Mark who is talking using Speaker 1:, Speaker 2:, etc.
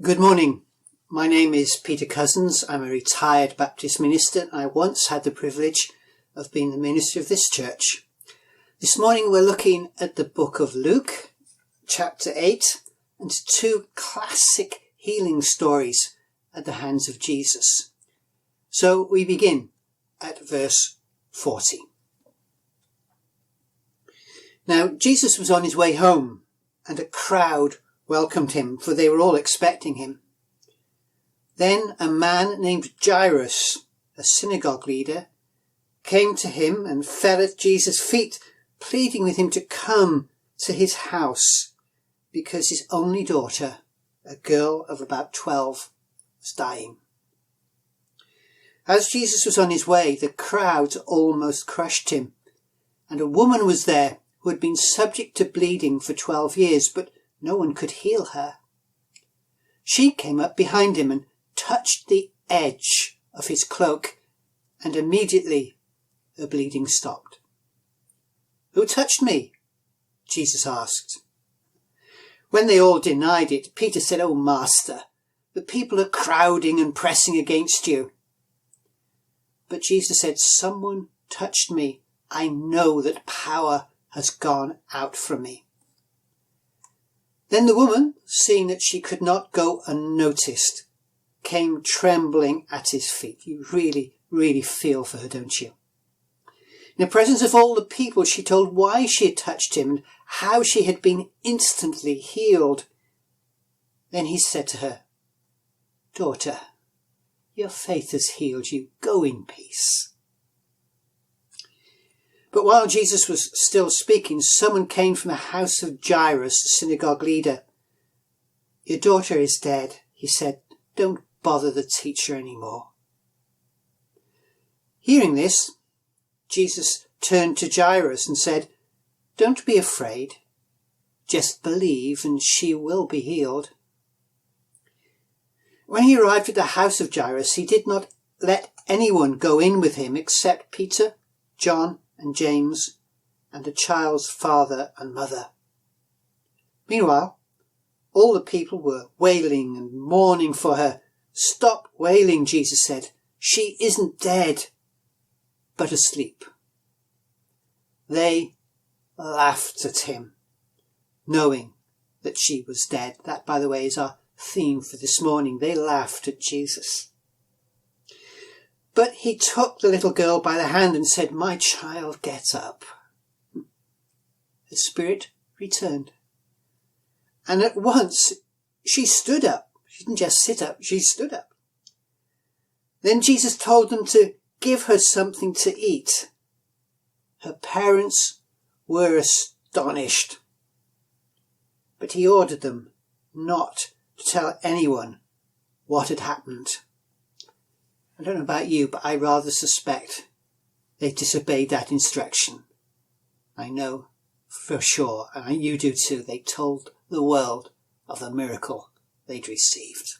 Speaker 1: Good morning. My name is Peter Cousins. I'm a retired Baptist minister. I once had the privilege of being the minister of this church. This morning we're looking at the book of Luke, chapter 8, and two classic healing stories at the hands of Jesus. So we begin at verse 40. Now Jesus was on his way home, and a crowd welcomed him, for they were all expecting him. Then a man named Jairus, a synagogue leader, came to him and fell at Jesus' feet, pleading with him to come to his house, because his only daughter, a girl of about 12, was dying. As Jesus was on his way, the crowd almost crushed him, and a woman was there who had been subject to bleeding for 12 years, but no one could heal her. She came up behind him and touched the edge of his cloak, and immediately her bleeding stopped. "Who touched me?" Jesus asked. When they all denied it, Peter said, "Oh, Master, the people are crowding and pressing against you." But Jesus said, "Someone touched me. I know that power has gone out from me." Then the woman, seeing that she could not go unnoticed, came trembling at his feet. You really feel for her, don't you? In the presence of all the people, she told why she had touched him and how she had been instantly healed. Then he said to her, "Daughter, your faith has healed you. Go in peace." But while Jesus was still speaking, someone came from the house of Jairus, the synagogue leader. "Your daughter is dead," he said. "Don't bother the teacher anymore." Hearing this, Jesus turned to Jairus and said, "Don't be afraid. Just believe and she will be healed." When he arrived at the house of Jairus, he did not let anyone go in with him except Peter, John, and James, and the child's father and mother. Meanwhile, all the people were wailing and mourning for her. "Stop wailing," Jesus said. "She isn't dead, but asleep." They laughed at him, knowing that she was dead. That, by the way, is our theme for this morning. They laughed at Jesus. But he took the little girl by the hand and said, "My child, get up." Her spirit returned. And at once she stood up. She didn't just sit up, she stood up. Then Jesus told them to give her something to eat. Her parents were astonished. But he ordered them not to tell anyone what had happened. I don't know about you, but I rather suspect they disobeyed that instruction. I know for sure, and you do too, they told the world of the miracle they'd received.